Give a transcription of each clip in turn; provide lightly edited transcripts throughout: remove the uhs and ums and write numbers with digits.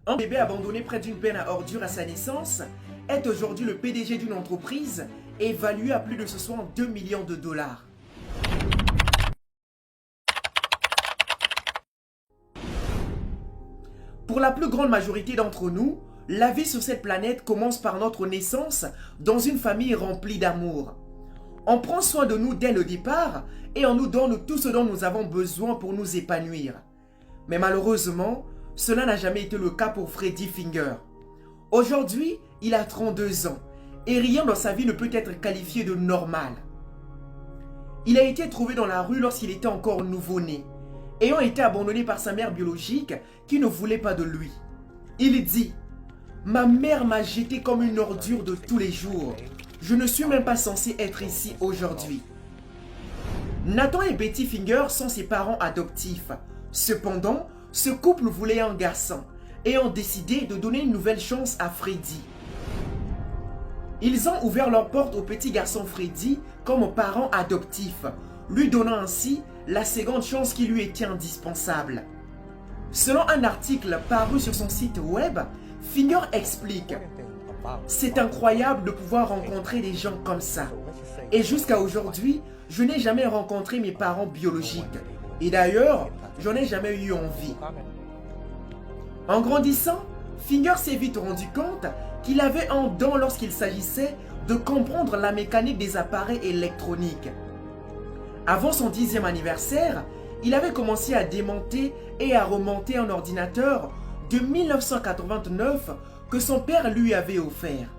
Un bébé abandonné près d'une benne à ordures à sa naissance est aujourd'hui le PDG d'une entreprise évaluée à plus de ce soir 2 millions de dollars. Pour la plus grande majorité d'entre nous, la vie sur cette planète commence par notre naissance dans une famille remplie d'amour. On prend soin de nous dès le départ et on nous donne tout ce dont nous avons besoin pour nous épanouir. Mais malheureusement, cela n'a jamais été le cas pour Freddy Finger. Aujourd'hui, il a 32 ans et rien dans sa vie ne peut être qualifié de normal. Il a été trouvé dans la rue lorsqu'il était encore nouveau-né, ayant été abandonné par sa mère biologique qui ne voulait pas de lui. Il dit « Ma mère m'a jeté comme une ordure de tous les jours. Je ne suis même pas censé être ici aujourd'hui. » Nathan et Betty Finger sont ses parents adoptifs. Cependant, ce couple voulait un garçon et ont décidé de donner une nouvelle chance à Freddy. Ils ont ouvert leur porte au petit garçon Freddy comme parent adoptif, lui donnant ainsi la seconde chance qui lui était indispensable. Selon un article paru sur son site web, Finger explique « C'est incroyable de pouvoir rencontrer des gens comme ça. Et jusqu'à aujourd'hui, je n'ai jamais rencontré mes parents biologiques. Et d'ailleurs, j'en ai jamais eu envie. » En grandissant, Finger s'est vite rendu compte qu'il avait un don lorsqu'il s'agissait de comprendre la mécanique des appareils électroniques. Avant son 10e anniversaire, il avait commencé à démonter et à remonter un ordinateur de 1989 que son père lui avait offert.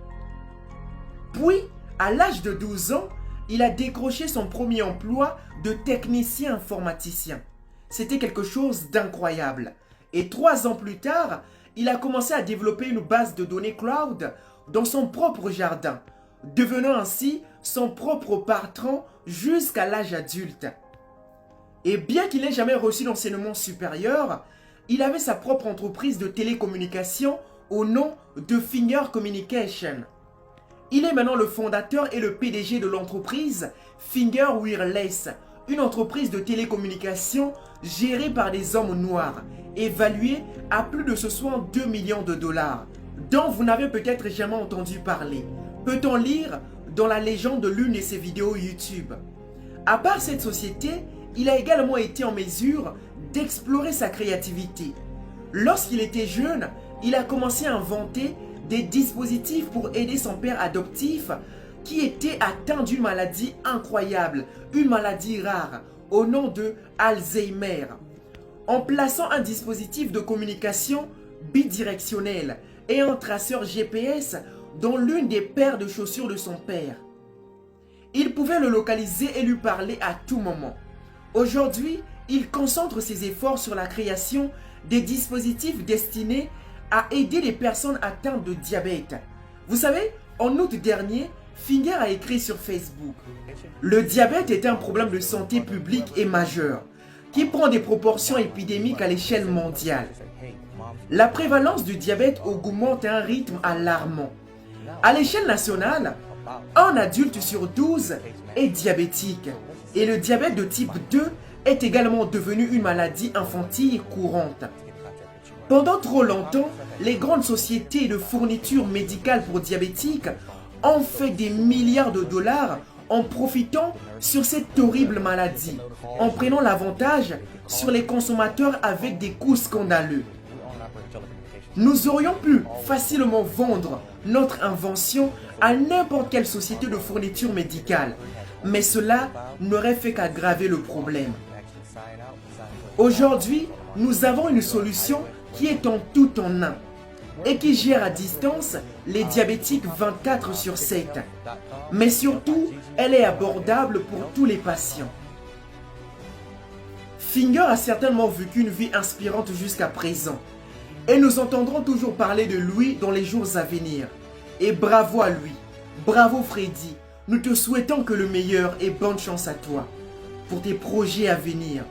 Puis, à l'âge de 12 ans, il a décroché son premier emploi de technicien informaticien. C'était quelque chose d'incroyable. Et 3 ans plus tard, il a commencé à développer une base de données cloud dans son propre jardin, devenant ainsi son propre patron jusqu'à l'âge adulte. Et bien qu'il n'ait jamais reçu d'enseignement supérieur, il avait sa propre entreprise de télécommunication au nom de Finger Communication. Il est maintenant le fondateur et le PDG de l'entreprise Finger Wireless, une entreprise de télécommunication gérée par des hommes noirs, évaluée à plus de ce soir 2 millions de dollars, dont vous n'avez peut-être jamais entendu parler. Peut-on lire dans la légende de l'une de ses vidéos YouTube. À part cette société, il a également été en mesure d'explorer sa créativité. Lorsqu'il était jeune, il a commencé à inventer des dispositifs pour aider son père adoptif qui était atteint d'une maladie incroyable, une maladie rare, au nom de Alzheimer, en plaçant un dispositif de communication bidirectionnel et un traceur GPS dans l'une des paires de chaussures de son père. Il pouvait le localiser et lui parler à tout moment. Aujourd'hui, il concentre ses efforts sur la création des dispositifs destinés à aider les personnes atteintes de diabète. Vous savez, en août dernier, Finger a écrit sur Facebook « Le diabète est un problème de santé publique et majeur, qui prend des proportions épidémiques à l'échelle mondiale. La prévalence du diabète augmente à un rythme alarmant. À l'échelle nationale, un adulte sur 12 est diabétique et le diabète de type 2 est également devenu une maladie infantile courante. Pendant trop longtemps, les grandes sociétés de fournitures médicales pour diabétiques ont fait des milliards de dollars en profitant sur cette horrible maladie, en prenant l'avantage sur les consommateurs avec des coûts scandaleux. Nous aurions pu facilement vendre notre invention à n'importe quelle société de fourniture médicale, mais cela n'aurait fait qu'aggraver le problème. Aujourd'hui, nous avons une solution qui est en tout en un et qui gère à distance les diabétiques 24/7. Mais surtout, elle est abordable pour tous les patients. Finger a certainement vécu une vie inspirante jusqu'à présent. Et nous entendrons toujours parler de lui dans les jours à venir. Et bravo à lui. Bravo Freddy. Nous te souhaitons que le meilleur et bonne chance à toi pour tes projets à venir.